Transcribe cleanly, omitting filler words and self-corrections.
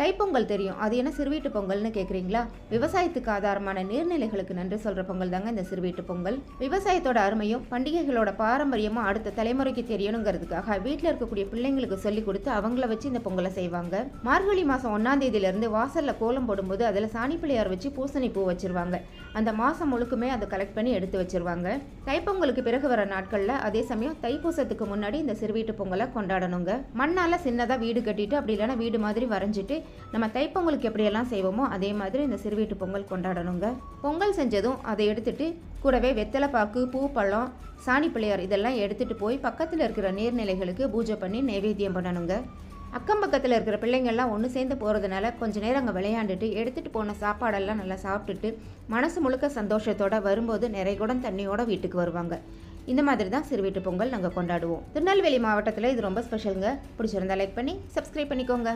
தைப்பொங்கல் தெரியும், அது என்ன சிறுவீட்டு பொங்கல்னு கேட்குறீங்களா? விவசாயத்துக்கு ஆதாரமான நீர்நிலைகளுக்கு நன்றி சொல்கிற பொங்கல் தாங்க இந்த சிறுவீட்டு பொங்கல். விவசாயத்தோட அருமையும் பண்டிகைகளோட பாரம்பரியமும் அடுத்த தலைமுறைக்கு தெரியணுங்கிறதுக்காக வீட்டில் இருக்கக்கூடிய பிள்ளைங்களுக்கு சொல்லி கொடுத்து அவங்கள வச்சு இந்த பொங்கலை செய்வாங்க. மார்கழி மாதம் 1ஆம் தேதியிலேருந்து வாசலில் கோலம் போடும்போது அதில் சாணி பிள்ளையார் வச்சு பூசணி பூ வச்சிருவாங்க. அந்த மாதம் முழுக்குமே அதை கலெக்ட் பண்ணி எடுத்து வச்சிருவாங்க. தைப்பொங்கலுக்கு பிறகு வர நாட்களில் அதே சமயம் தைப்பூசத்துக்கு முன்னாடி இந்த சிறுவீட்டு பொங்கலை கொண்டாடணுங்க. மண்ணால் சின்னதாக வீடு கட்டிட்டு அப்படி இல்லைன்னா வீடு மாதிரி வரைஞ்சிட்டு நம்ம தைப்பொங்கலுக்கு எப்படியெல்லாம் செய்வோமோ அதே மாதிரி இந்த சிறுவீட்டு பொங்கல் கொண்டாடணுங்க. பொங்கல் செஞ்சதும் அதை எடுத்துட்டு கூடவே வெத்தலை பாக்கு, பூ, பழம், சாணி பிள்ளையார் இதெல்லாம் எடுத்துட்டு போய் பக்கத்தில் இருக்கிற நீர்நிலைகளுக்கு பூஜை பண்ணி நைவேத்தியம் பண்ணணுங்க. அக்கம் பக்கத்தில் இருக்கிற பிள்ளைங்கள்லாம் ஒன்று சேர்ந்து போகிறதுனால கொஞ்ச நேரம் அங்கே விளையாண்டுட்டு எடுத்துகிட்டு போன சாப்பாடெல்லாம் நல்லா சாப்பிட்டுட்டு மனசு முழுக்க சந்தோஷத்தோட வரும்போது நிறைகுடம் தண்ணியோட வீட்டுக்கு வருவாங்க. இந்த மாதிரி தான் சிறுவீட்டு பொங்கல் நாங்கள் கொண்டாடுவோம். திருநெல்வேலி மாவட்டத்தில் இது ரொம்ப ஸ்பெஷலுங்க. பிடிச்சிருந்தா லைக் பண்ணி சப்ஸ்கிரைப் பண்ணிக்கோங்க.